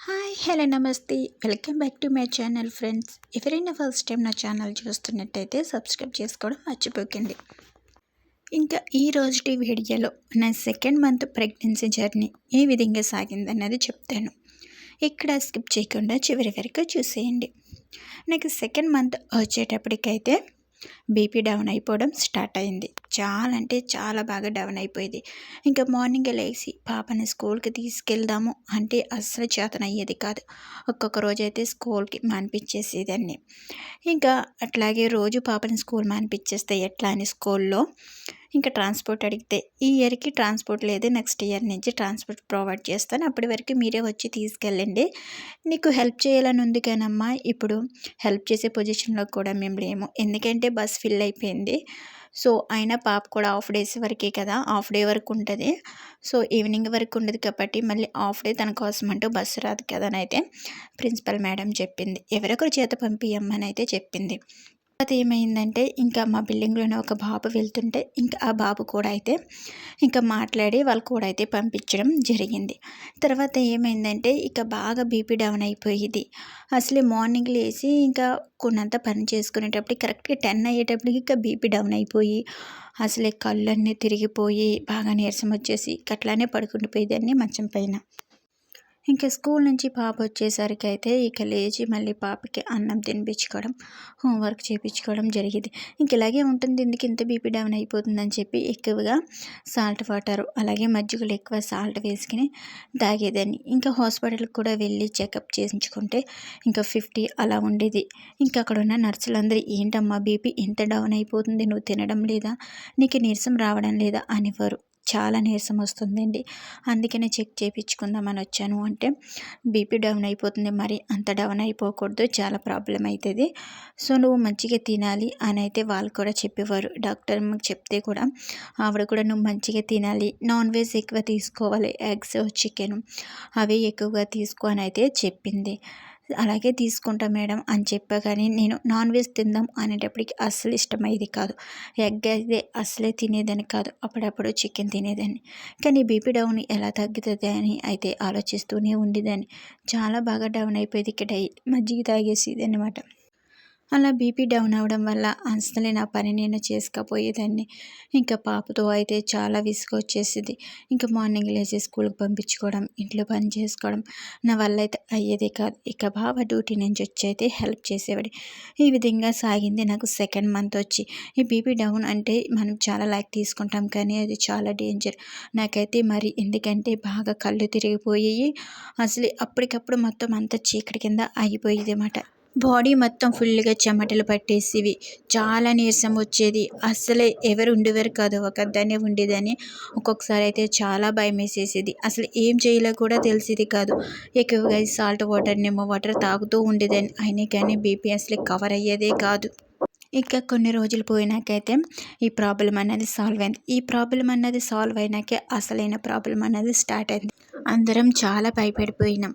Hi hello నమస్తే welcome back to my channel friends. ఎవరైనా first time నా channel చూస్తున్నట్టయితే సబ్స్క్రైబ్ చేసుకోవడం మర్చిపోకండి. ఇంకా ఈ రోజుటి వీడియోలో నా సెకండ్ మంత్ ప్రెగ్నెన్సీ జర్నీ ఏ విధంగా సాగిందన్నది చెప్తాను. ఇక్కడ స్కిప్ చేయకుండా చివరి వరకు చూసేయండి. నాకు సెకండ్ మంత్ వచ్చేటప్పటికైతే బీపీ డౌన్ అయిపోవడం స్టార్ట్ అయింది. చాలా అంటే చాలా బాగా డౌన్ అయిపోయేది. ఇంకా మార్నింగ్ లేచి పాపని స్కూల్కి తీసుకెళ్దాము అంటే అస్సలు చేతనయ్యేది కాదు. ఒక్కొక్క రోజు అయితే స్కూల్కి మానిపించేసేదాన్ని. ఇంకా అట్లాగే రోజు పాపని స్కూల్ మానిపించేస్తే ఎట్లా అని స్కూల్లో ఇంకా ట్రాన్స్పోర్ట్ అడిగితే, ఈ ఇయర్కి ట్రాన్స్పోర్ట్ లేదు, నెక్స్ట్ ఇయర్ నుంచి ట్రాన్స్పోర్ట్ ప్రొవైడ్ చేస్తాను, అప్పటి వరకు మీరే వచ్చి తీసుకెళ్ళండి, నీకు హెల్ప్ చేయాలని ఉంది కానమ్మా, ఇప్పుడు హెల్ప్ చేసే పొజిషన్లో కూడా మేము లేము, ఎందుకంటే బస్ ఫిల్ అయిపోయింది. సో అయినా పాప కూడా హాఫ్ డేస్ వరకే కదా, హాఫ్ డే వరకు ఉంటుంది. సో ఈవినింగ్ వరకు ఉండదు కాబట్టి మళ్ళీ హాఫ్ డే తన కోసం అంటూ బస్సు రాదు కదా అని అయితే ప్రిన్సిపల్ మేడం చెప్పింది. ఎవరొకరు చేత పంపియమ్మని అయితే చెప్పింది. తర్వాత ఏమైందంటే ఇంకా మా బిల్డింగ్లోనే ఒక బాబు వెళ్తుంటే ఇంకా ఆ బాబు కూడా అయితే ఇంకా మాట్లాడి వాళ్ళు కూడా అయితే పంపించడం జరిగింది. తర్వాత ఏమైందంటే ఇక బాగా బీపీ డౌన్ అయిపోయింది. అసలు మార్నింగ్ లేచి ఇంకా కొన్నంత పని చేసుకునేటప్పటికి కరెక్ట్గా 10 అయ్యేటప్పటికి ఇంకా బీపీ డౌన్ అయిపోయి అసలే కళ్ళన్నీ తిరిగిపోయి బాగా నీరసం వచ్చేసి అట్లానే పడుకుండిపోయేదాన్ని మంచం పైన. ఇంకా స్కూల్ నుంచి పాప వచ్చేసరికి అయితే ఇక లేచి మళ్ళీ పాపకి అన్నం తినిపించుకోవడం, హోంవర్క్ చేయించుకోవడం జరిగేది. ఇంక ఇలాగే ఉంటుంది, ఎందుకు ఇంత బీపీ డౌన్ అయిపోతుందని చెప్పి ఎక్కువగా సాల్ట్ వాటర్ అలాగే మజ్జిగలో ఎక్కువ సాల్ట్ వేసుకుని తాగేదాన్ని. ఇంకా హాస్పిటల్కి కూడా వెళ్ళి చెకప్ చేయించుకుంటే ఇంకా 50 అలా ఉండేది. ఇంకా అక్కడ ఉన్న నర్సులందరూ, ఏంటమ్మా బీపీ ఇంత డౌన్ అయిపోతుంది, నువ్వు తినడం లేదా, నీకు నీరసం రావడం లేదా అనేవారు. చాలా నీరసం వస్తుందండి, అందుకనే చెక్ చేయించుకుందామని వచ్చాను అంటే బీపీ డౌన్ అయిపోతుంది, మరి అంత డౌన్ అయిపోకూడదు, చాలా ప్రాబ్లం అవుతుంది, సో నువ్వు మంచిగా తినాలి అని అయితే వాళ్ళు కూడా చెప్పేవారు. డాక్టర్ చెప్తే కూడా ఆవిడ కూడా నువ్వు మంచిగా తినాలి, నాన్ వెజ్ ఎక్కువ తీసుకోవాలి, ఎగ్స్ చికెన్ అవి ఎక్కువగా తీసుకో అని అయితే చెప్పింది. అలాగే తీసుకుంటా మేడం అని చెప్పా, కానీ నేను నాన్ వెజ్ తిందాం అనేటప్పటికి అస్సలు ఇష్టమయ్యేది కాదు. ఎగ్ అయితే అస్సలే తినేదాన్ని కాదు, అప్పుడప్పుడు చికెన్ తినేదాన్ని. కానీ బీపీ డౌన్ ఎలా తగ్గుతుంది అని అయితే ఆలోచిస్తూనే ఉండేదాన్ని. చాలా బాగా డౌన్ అయిపోయేది. ఇక్కడ మజ్జిగ తాగేసేది అనమాట. అలా బీపీ డౌన్ అవ్వడం వల్ల అసలే నా పని నేను చేసుకపోయేదాన్ని. ఇంకా పాపతో అయితే చాలా విసుగు వచ్చేసేది. ఇంకా మార్నింగ్ లేచి స్కూల్కి పంపించుకోవడం, ఇంట్లో పని చేసుకోవడం నా వల్ల అయితే అయ్యేదే కాదు. ఇక బాబా డ్యూటీ నుంచి వచ్చి అయితే హెల్ప్ చేసేవాడు. ఈ విధంగా సాగింది నాకు సెకండ్ మంత్ వచ్చి. ఈ బీపీ డౌన్ అంటే మనం చాలా లైట్ తీసుకుంటాం, కానీ అది చాలా డేంజర్. నాకైతే మరి ఎందుకంటే బాగా కళ్ళు తిరిగిపోయి అసలు అప్పటికప్పుడు మొత్తం అంతా చీకటి కింద అయిపోయేది అన్నమాట. బాడీ మొత్తం ఫుల్గా చెమటలు పట్టేసివి, చాలా నీరసం వచ్చేది, అస్సలే ఎవరు ఉండేవారు కాదు, ఒకదాన్నే ఉండేదని. ఒక్కొక్కసారి అయితే చాలా భయం వేసేసేది, అసలు ఏం చేయాలో కూడా తెలిసేది కాదు. ఎక్కువగా సాల్ట్ వాటర్ నిమ్మ వాటర్ తాగుతూ ఉండేదాన్ని, అయినా కానీ బీపీ అసలు కవర్ అయ్యేదే కాదు. ఇక కొన్ని రోజులు పోయినాకైతే ఈ ప్రాబ్లం అన్నది సాల్వ్ అయింది. ఈ ప్రాబ్లం అన్నది సాల్వ్ అయినాకే అసలైన ప్రాబ్లం అన్నది స్టార్ట్ అయింది. అందరం చాలా భయపడిపోయినాం.